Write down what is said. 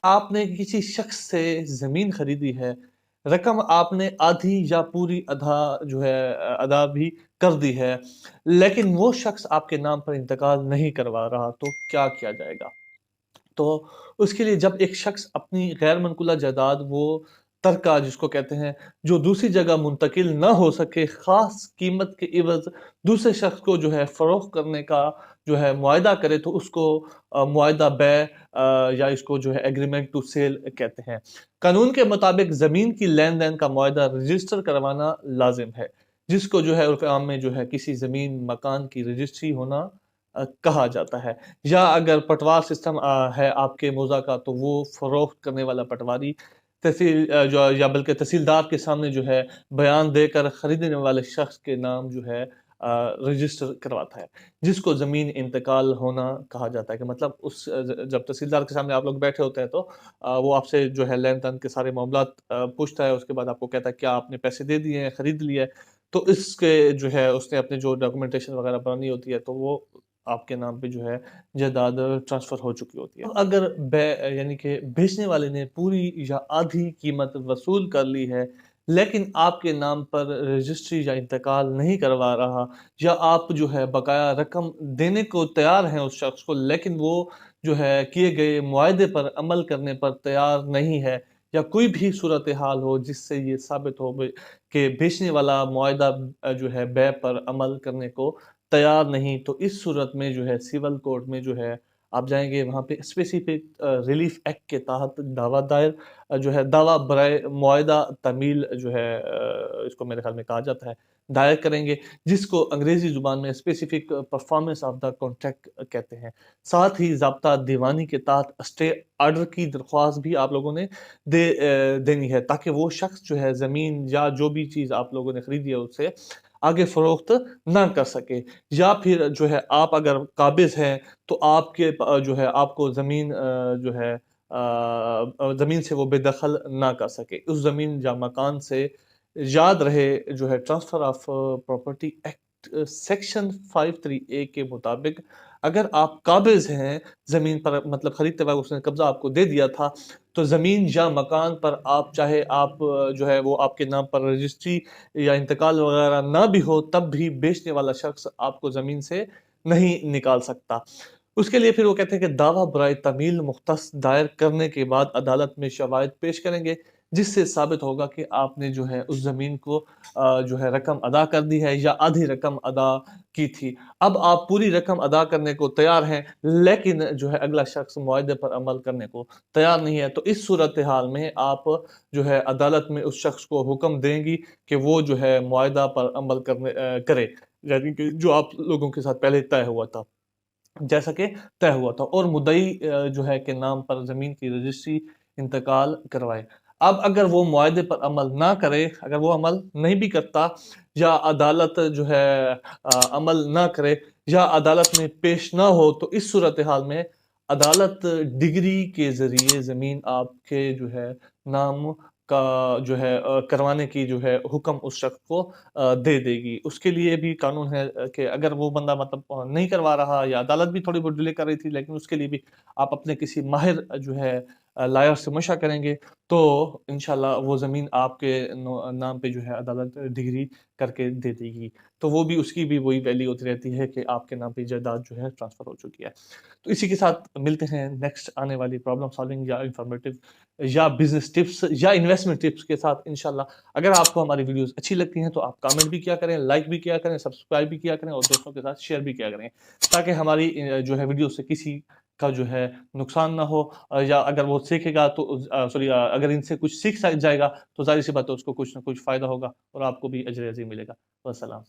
आपने किसी शख्स से ज़मीन खरीदी है, रकम आपने आधी या पूरी अदा भी कर दी है, लेकिन वो शख्स आपके नाम पर इंतकाल नहीं करवा रहा, तो क्या किया जाएगा? तो उसके लिए जब एक शख्स अपनी गैर मनक़ूला जायदाद वो तरका जिसको कहते हैं, जो दूसरी जगह मुंतकिल ना हो सके, ख़ास कीमत के इवज़ दूसरे शख्स को फ़रोख्त करने का मुआहिदा करे, तो उसको मुआहिदा या इसको एग्रीमेंट टू सेल कहते हैं। कानून के मुताबिक ज़मीन की लेन-देन का मुआहिदा रजिस्टर करवाना लाज़िम है, जिसको उर्फ़ आम में किसी ज़मीन मकान की रजिस्ट्री होना कहा जाता है। या अगर पटवार सिस्टम है आपके मौज़ा का, तो वो फ़रोख्त करने वाला पटवारी बल्कि तहसीलदार के सामने बयान देकर खरीदने वाले शख्स के नाम रजिस्टर करवाता है, जिसको ज़मीन इंतकाल होना कहा जाता है। कि मतलब जब तहसीलदार के सामने आप लोग बैठे होते हैं, तो वो आपसे लेन-देन के सारे मामलात पूछता है, उसके बाद आपको कहता है क्या आपने पैसे दे दिए हैं, खरीद लिया है? तो इसके उसने अपनी डॉक्यूमेंटेशन वगैरह बनानी होती है, तो वो आपके नाम पे जायदाद ट्रांसफ़र हो चुकी होती है। अगर यानी कि बेचने वाले ने पूरी या आधी कीमत वसूल कर ली है, लेकिन आपके नाम पर रजिस्ट्री या इंतकाल नहीं करवा रहा, या आप बकाया रकम देने को तैयार हैं उस शख्स को, लेकिन वो किए गए मुआहदे पर अमल करने पर तैयार नहीं है, या कोई भी सूरत हाल हो जिससे ये साबित हो कि बेचने वाला मुआहदा बै पर अमल करने को तैयार नहीं, तो इस सूरत में सिविल कोर्ट में आप जाएँगे, वहाँ पे स्पेसिफिक रिलीफ एक्ट के तहत दावा दायर दावा बराए मुआहिदा तमील इसको मेरे ख़्याल में कहा जाता है, दायर करेंगे, जिसको अंग्रेज़ी ज़ुबान में specific performance of the contract कहते हैं। साथ ही ज़ाब्ता दीवानी के तहत स्टे ऑर्डर की दरख्वास्त भी आप लोगों ने देनी है, ताकि वो शख्स ज़मीन या जो भी चीज़ आप लोगों ने खरीदी है, उससे आगे फ़रोख्त ना कर सके। या फिर आप अगर काबिज़ हैं, तो आपको ज़मीन ज़मीन से वो बेदखल ना कर सके। उस ज़मीन या मकान से याद रहे transfer of property act section 53A के मुताबिक, अगर आप काबिज़ हैं ज़मीन पर, मतलब खरीदते वक़्त उसने कब्ज़ा आपको दे दिया था, तो ज़मीन या मकान पर आप चाहे आप वो आपके नाम पर रजिस्ट्री या इंतकाल वगैरह ना भी हो, तब भी बेचने वाला शख्स आपको ज़मीन से नहीं निकाल सकता। उसके लिए फिर वो कहते हैं कि दावा बराए तमील मुख्तस दायर करने के बाद अदालत में शवाहिद पेश करेंगे, जिससे साबित होगा कि आपने उस ज़मीन को रकम अदा कर दी है या आधी रकम अदा की थी। अब आप पूरी रकम अदा करने को तैयार हैं, लेकिन अगला शख्स मुआहदे पर अमल करने को तैयार नहीं है, तो इस सूरत हाल में आप अदालत में उस शख्स को हुक्म देंगी कि वो मुआहदा पर अमल करे, यानी कि जो आप लोगों के साथ पहले तय हुआ था। जैसा कि तय हुआ था, और मुद्दई के नाम पर ज़मीन की रजिस्ट्री इंतकाल करवाए। अब अगर वो मुआहदे पर अमल ना करे, अगर वो अमल नहीं भी करता, या अदालत अमल ना करे, या अदालत में पेश ना हो, तो इस सूरत हाल में अदालत डिग्री के ज़रिए ज़मीन आपके नाम का करवाने की हुक्म उस शख्स को दे देगी। उसके लिए भी कानून है कि अगर वो बंदा मतलब नहीं करवा रहा, या अदालत भी थोड़ी बहुत डिले कर रही थी, लेकिन उसके लिए भी आप अपने किसी माहिर लायर से मशवरा करेंगे, तो इंशाल्लाह वो ज़मीन आपके नाम पे अदालत डिग्री करके दे देगी। तो वो भी, उसकी भी वही वैल्यू होती रहती है कि आपके नाम पे जायदाद ट्रांसफ़र हो चुकी है। तो इसी के साथ मिलते हैं नेक्स्ट आने वाली प्रॉब्लम सॉल्विंग या इन्फॉर्मेटिव या बिज़नेस टिप्स या इन्वेस्टमेंट टिप्स के साथ इंशाल्लाह। अगर आपको हमारी वीडियोज़ अच्छी लगती हैं, तो आप कमेंट भी किया करें, लाइक भी किया करें, सब्सक्राइब भी किया करें, और दोस्तों के साथ शेयर भी किया करें, ताकि हमारी वीडियो से किसी का नुकसान ना हो, या अगर वो सीखेगा तो अगर इनसे कुछ सीख जाएगा, तो ज़ाहिर सी बात है उसको कुछ ना कुछ फ़ायदा होगा, और आपको भी अजर अज़ीम मिलेगा। वस्सलाम।